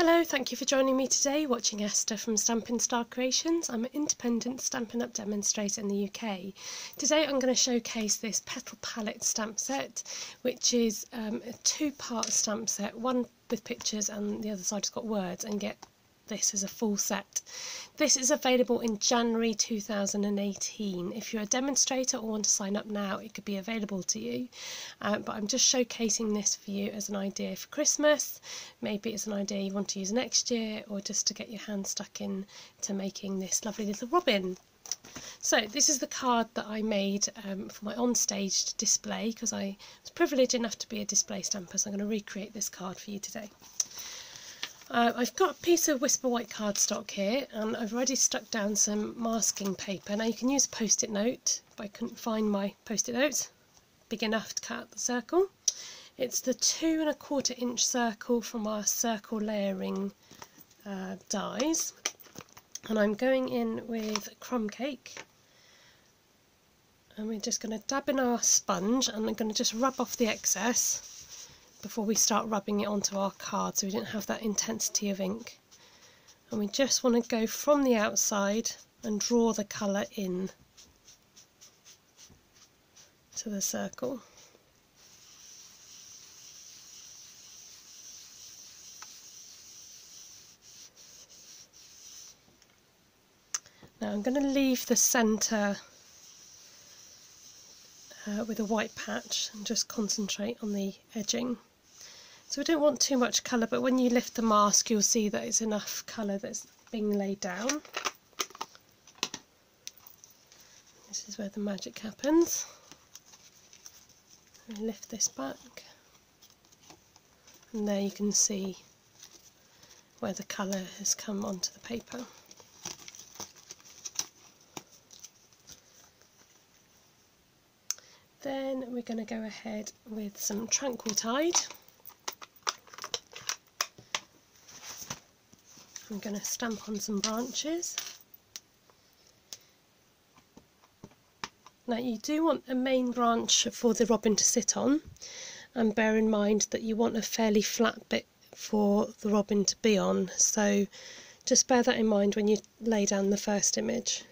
Hello, thank you for joining me today, watching Esther from Stampin' Star Creations. I'm an independent Stampin' Up demonstrator in the UK. Today I'm going to showcase this Petal palette stamp set, which is a two-part stamp set, one with pictures and the other side has got words, and get this as a full set. This is available in January 2018. If you're a demonstrator or want to sign up now, it could be available to you. But I'm just showcasing this for you as an idea for Christmas. Maybe it's an idea you want to use next year, or just to get your hands stuck in to making this lovely little robin. So this is the card that I made for my on-stage display, because I was privileged enough to be a display stamper, so I'm going to recreate this card for you today. I've got a piece of Whisper White cardstock here, and I've already stuck down some masking paper. Now you can use a post-it note, but I couldn't find my post-it note big enough to cut out the circle. It's the 2 1/4 inch circle from our circle layering dies, and I'm going in with crumb cake, and we're just going to dab in our sponge, and I'm going to just rub off the excess before we start rubbing it onto our card, so we don't have that intensity of ink. And we just want to go from the outside and draw the colour in to the circle. Now I'm going to leave the centre with a white patch and just concentrate on the edging. So we don't want too much colour, but when you lift the mask you'll see that it's enough colour that's being laid down. This is where the magic happens. I lift this back, and there you can see where the colour has come onto the paper. Then we're going to go ahead with some Tranquil Tide. I'm going to stamp on some branches. Now you do want a main branch for the robin to sit on, and bear in mind that you want a fairly flat bit for the robin to be on, so just bear that in mind when you lay down the first image.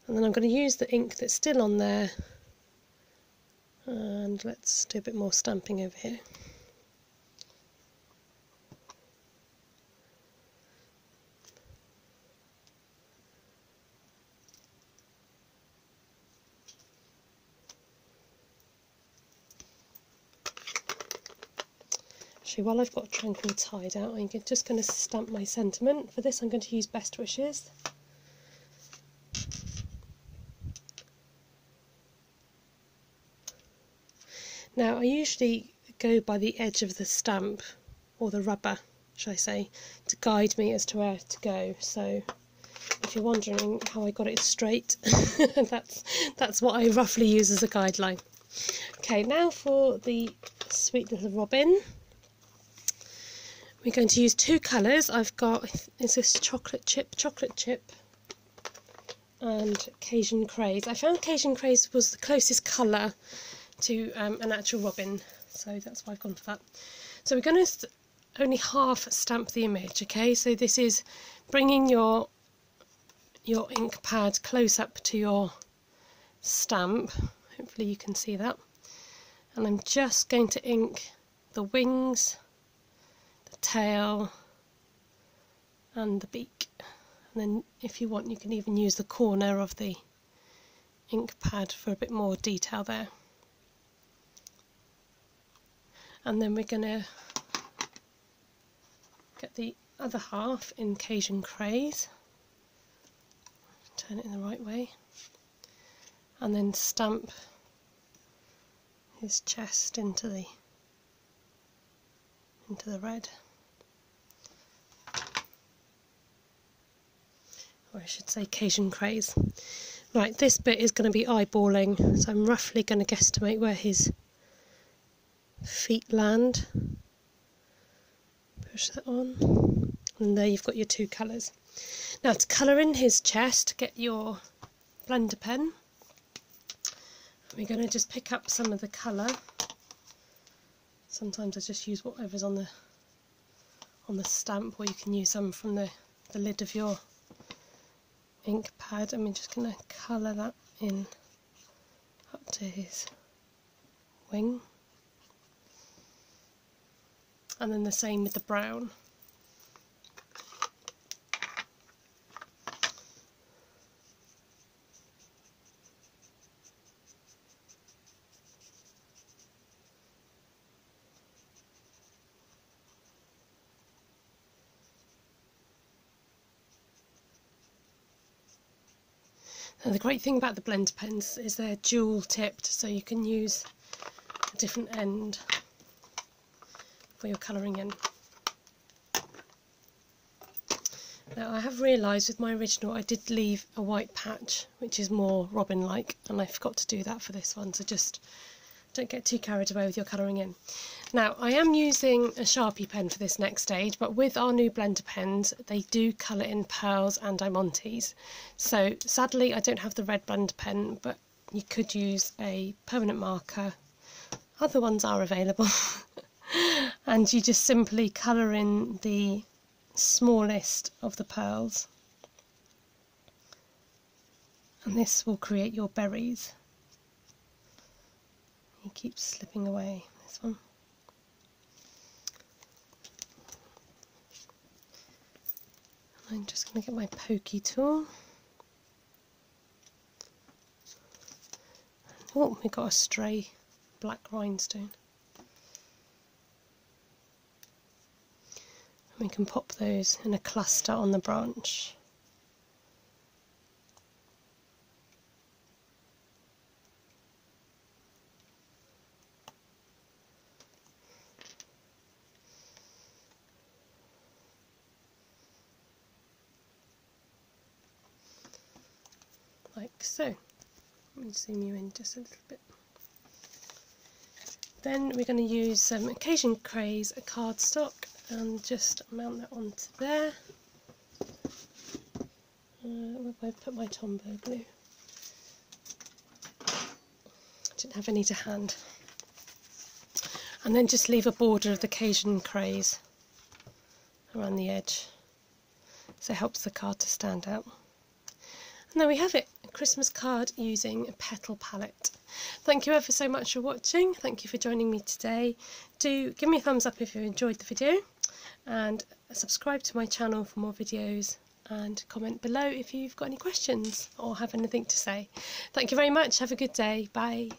And then I'm going to use the ink that's still on there, and let's do a bit more stamping over here. Actually, while I've got Tranquil Tide out, I'm just going to stamp my sentiment. For this I'm going to use Best Wishes. Now I usually go by the edge of the stamp, or the rubber shall I say, to guide me as to where to go. So if you're wondering how I got it straight, that's what I roughly use as a guideline. Okay, now for the sweet little robin. We're going to use two colours. I've got, is this chocolate chip, and Cajun Craze. I found Cajun Craze was the closest colour to an actual robin, so that's why I've gone for that. So we're going to only half stamp the image, okay? So this is bringing your ink pad close up to your stamp. Hopefully you can see that. And I'm just going to ink the wings, the tail and the beak. And then if you want you can even use the corner of the ink pad for a bit more detail there. And then we're going to get the other half in Cajun Craze, turn it in the right way, and then stamp his chest into the red, or I should say Cajun Craze. Right, this bit is going to be eyeballing, so I'm roughly going to guesstimate where his feet land. Push that on, and there you've got your two colours. Now to colour in his chest, get your blender pen. We're going to just pick up some of the colour. Sometimes I just use whatever's on on the stamp, or you can use some from the lid of your ink pad. I'm just going to colour that in up to his wing, and then the same with the brown. And the great thing about the blender pens is they're dual tipped, so you can use a different end for your colouring in. Now I have realised with my original I did leave a white patch, which is more Robin-like, and I forgot to do that for this one, so just don't get too carried away with your colouring in. Now I am using a Sharpie pen for this next stage, but with our new blender pens they do colour in pearls and diamantes. So sadly I don't have the red blender pen, but you could use a permanent marker. Other ones are available. And you just simply colour in the smallest of the pearls, and this will create your berries. He keeps slipping away, this one. I'm just going to get my pokey tool. Oh, we got a stray black rhinestone. We can pop those in a cluster on the branch. Like so. Let me zoom you in just a little bit. Then we're going to use some Cajun Craze cardstock and just mount that onto there. Where have I put my Tombow glue? Didn't have any to hand. And then just leave a border of the Cajun Craze around the edge, so it helps the card to stand out. And there we have it, a Christmas card using a Petal palette. Thank you ever so much for watching. Thank you for joining me today. Do give me a thumbs up if you enjoyed the video, and subscribe to my channel for more videos, and comment below if you've got any questions or have anything to say. Thank you very much. Have a good day. Bye.